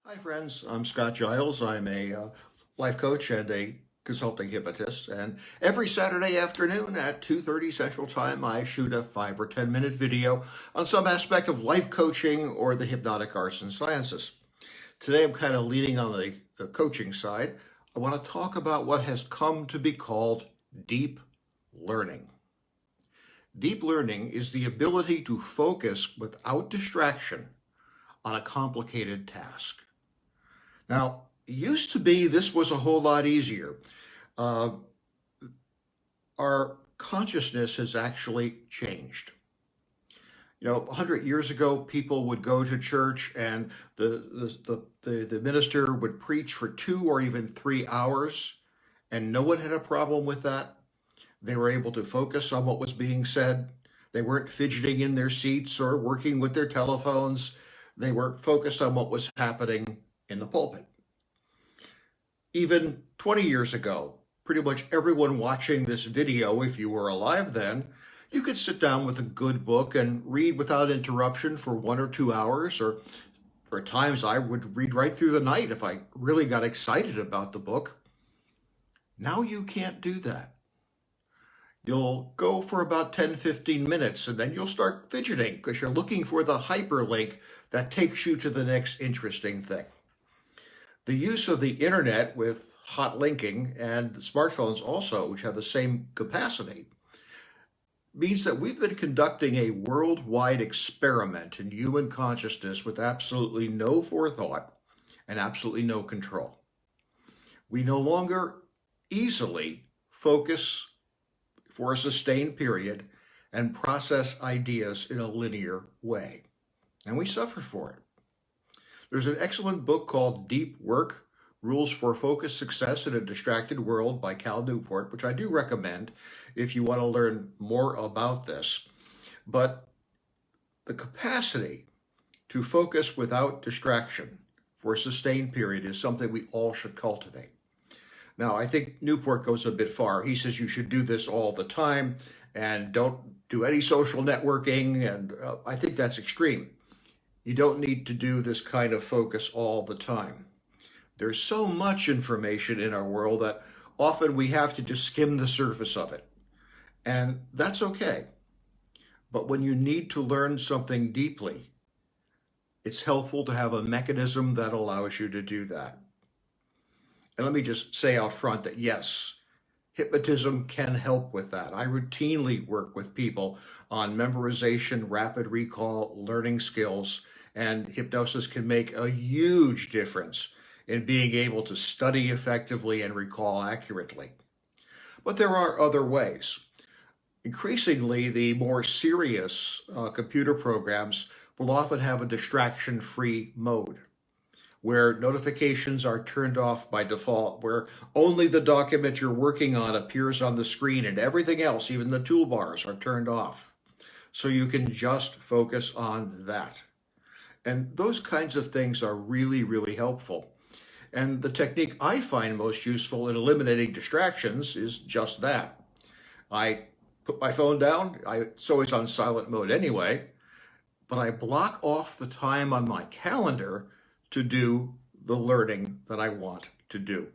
Hi, friends. I'm Scott Giles. I'm a life coach and a consulting hypnotist. And every Saturday afternoon at 2:30 Central Time, I shoot a 5 or 10 minute video on some aspect of life coaching or the hypnotic arts and sciences. Today, I'm kind of leaning on the coaching side. I want to talk about what has come to be called deep learning. Deep learning is the ability to focus without distraction on a complicated task. Now, it used to be this was a whole lot easier. Uh, our consciousness has actually changed. 100 years ago, people would go to church and the minister would preach for 2 or even 3 hours, and no one had a problem with that. They were able to focus on what was being said. They weren't fidgeting in their seats or working with their telephones. They were focused on what was happening in the pulpit. Even 20 years ago, pretty much everyone watching this video, if you were alive then, you could sit down with a good book and read without interruption for 1 or 2 hours, or at times I would read right through the night if I really got excited about the book. Now you can't do that. You'll go for about 10-15 minutes and then you'll start fidgeting because you're looking for the hyperlink that takes you to the next interesting thing. The use of the internet with hot linking and smartphones also, which have the same capacity, means that we've been conducting a worldwide experiment in human consciousness with absolutely no forethought and absolutely no control. We no longer easily focus for a sustained period and process ideas in a linear way, and we suffer for it. There's an excellent book called Deep Work, Rules for Focused Success in a Distracted World by Cal Newport, which I do recommend if you want to learn more about this. But the capacity to focus without distraction for a sustained period is something we all should cultivate. Now, I think Newport goes a bit far. He says you should do this all the time and don't do any social networking, and I think that's extreme. You don't need to do this kind of focus all the time. There's so much information in our world that often we have to just skim the surface of it. And that's okay. But when you need to learn something deeply, it's helpful to have a mechanism that allows you to do that. And let me just say out front that yes, hypnotism can help with that. I routinely work with people on memorization, rapid recall, learning skills, and hypnosis can make a huge difference in being able to study effectively and recall accurately. But there are other ways. Increasingly, the more serious computer programs will often have a distraction-free mode, where notifications are turned off by default, where only the document you're working on appears on the screen and everything else, even the toolbars, are turned off. So you can just focus on that. And those kinds of things are really, really helpful. And the technique I find most useful in eliminating distractions is just that. I put my phone down, it's always on silent mode anyway, but I block off the time on my calendar to do the learning that I want to do.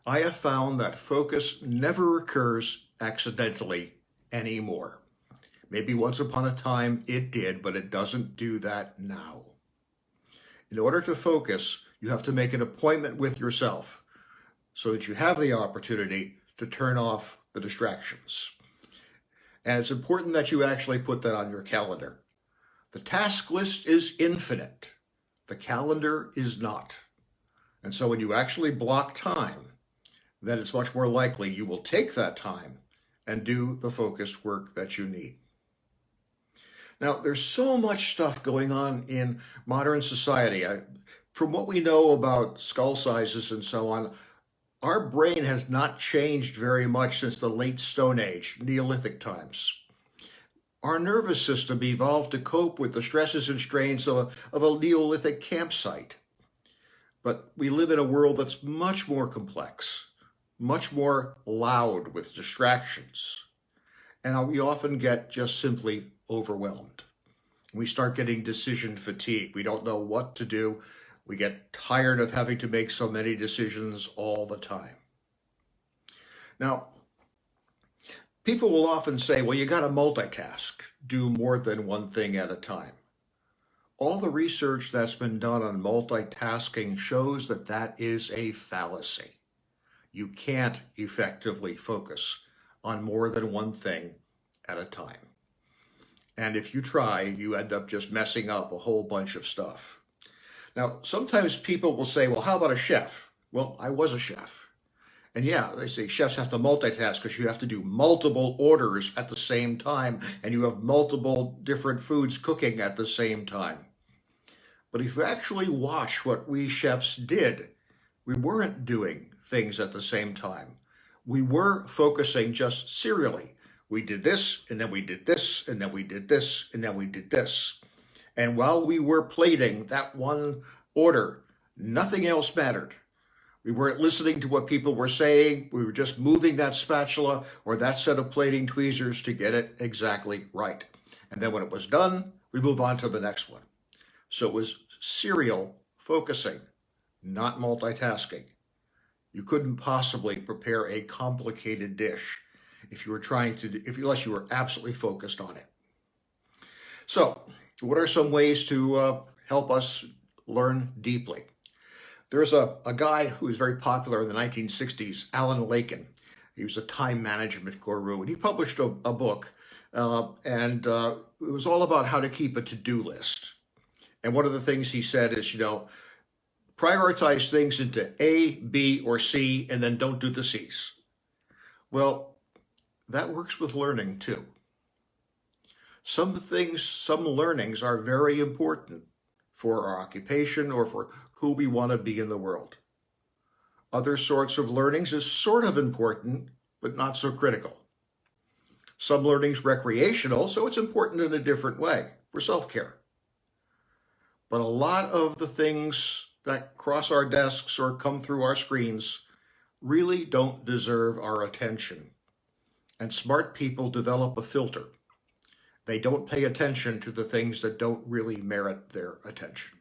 I have found that focus never occurs accidentally anymore. Maybe once upon a time it did, but it doesn't do that now. In order to focus, you have to make an appointment with yourself so that you have the opportunity to turn off the distractions. And it's important that you actually put that on your calendar. The task list is infinite. The calendar is not. And so when you actually block time, then it's much more likely you will take that time and do the focused work that you need. Now, there's so much stuff going on in modern society. From what we know about skull sizes and so on, our brain has not changed very much since the late Stone Age, Neolithic times. Our nervous system evolved to cope with the stresses and strains of a Neolithic campsite. But we live in a world that's much more complex, much more loud with distractions. And we often get just simply overwhelmed. We start getting decision fatigue. We don't know what to do. We get tired of having to make so many decisions all the time. Now, people will often say, well, you got to multitask, do more than one thing at a time. All the research that's been done on multitasking shows that that is a fallacy. You can't effectively focus on more than one thing at a time. And if you try, you end up just messing up a whole bunch of stuff. Now, sometimes people will say, well, how about a chef? Well, I was a chef. And yeah, they say chefs have to multitask because you have to do multiple orders at the same time and you have multiple different foods cooking at the same time. But if you actually watch what we chefs did, we weren't doing things at the same time. We were focusing just serially. We did this, and then we did this, and then we did this, and then we did this. And while we were plating that one order, nothing else mattered. We weren't listening to what people were saying. We were just moving that spatula or that set of plating tweezers to get it exactly right. And then when it was done, we move on to the next one. So it was serial focusing, not multitasking. You couldn't possibly prepare a complicated dish if you were unless you were absolutely focused on it. So, what are some ways to help us learn deeply? There's a guy who was very popular in the 1960s, Alan Lakin. He was a time management guru, and he published a book, and it was all about how to keep a to-do list. And one of the things he said is, prioritize things into A, B, or C, and then don't do the C's. Well, that works with learning too. Some learnings are very important for our occupation or for who we want to be in the world. Other sorts of learnings is sort of important, but not so critical. Some learning's recreational, so it's important in a different way for self-care. But a lot of the things that cross our desks or come through our screens really don't deserve our attention. And smart people develop a filter. They don't pay attention to the things that don't really merit their attention.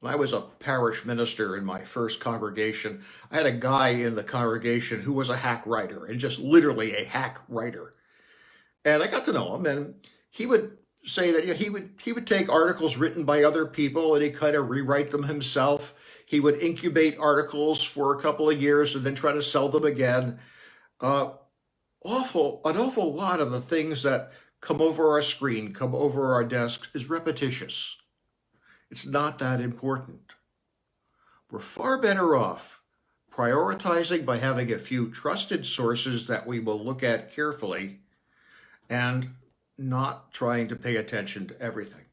When I was a parish minister in my first congregation, I had a guy in the congregation who was a hack writer, and just literally a hack writer. And I got to know him, and he would say that he would take articles written by other people and he kind of rewrite them himself. He would incubate articles for a couple of years and then try to sell them again. An awful lot of the things that come over our screen, come over our desks, is repetitious. It's not that important. We're far better off prioritizing by having a few trusted sources that we will look at carefully and not trying to pay attention to everything.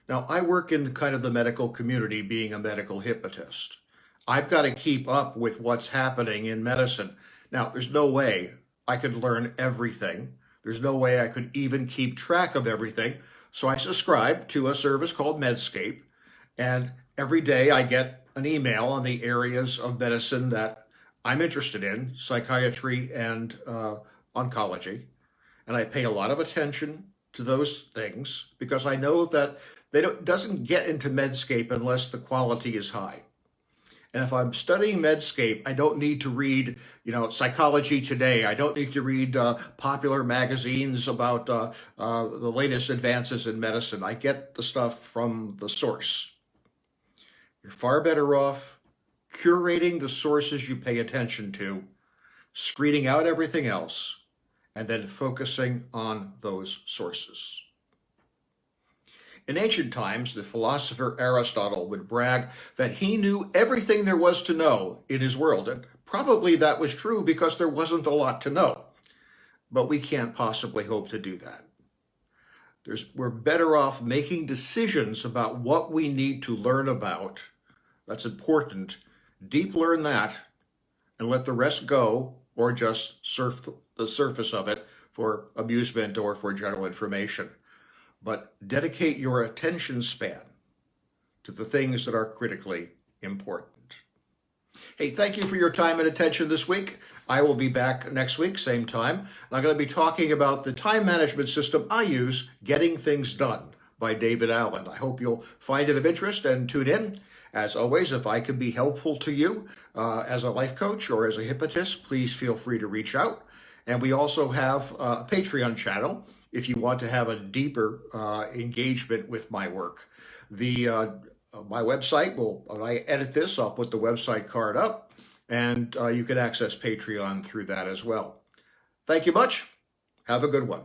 Now, I work in kind of the medical community, being a medical hypnotist. I've got to keep up with what's happening in medicine. Now, there's no way I could learn everything. There's no way I could even keep track of everything. So I subscribe to a service called Medscape, and every day I get an email on the areas of medicine that I'm interested in, psychiatry and oncology. And I pay a lot of attention to those things because I know that it doesn't get into Medscape unless the quality is high. And if I'm studying Medscape, I don't need to read, Psychology Today. I don't need to read popular magazines about the latest advances in medicine. I get the stuff from the source. You're far better off curating the sources you pay attention to, screening out everything else, and then focusing on those sources. In ancient times, the philosopher Aristotle would brag that he knew everything there was to know in his world, and probably that was true because there wasn't a lot to know. But we can't possibly hope to do that. We're better off making decisions about what we need to learn about. That's important. Deep learn that and let the rest go, or just surf the surface of it for amusement or for general information. But dedicate your attention span to the things that are critically important. Hey, thank you for your time and attention this week. I will be back next week, same time. I'm going to be talking about the time management system I use, Getting Things Done, by David Allen. I hope you'll find it of interest and tune in. As always, if I can be helpful to you as a life coach or as a hypnotist, please feel free to reach out. And we also have a Patreon channel if you want to have a deeper engagement with my work. My website when I edit this, I'll put the website card up, and you can access Patreon through that as well. Thank you much. Have a good one.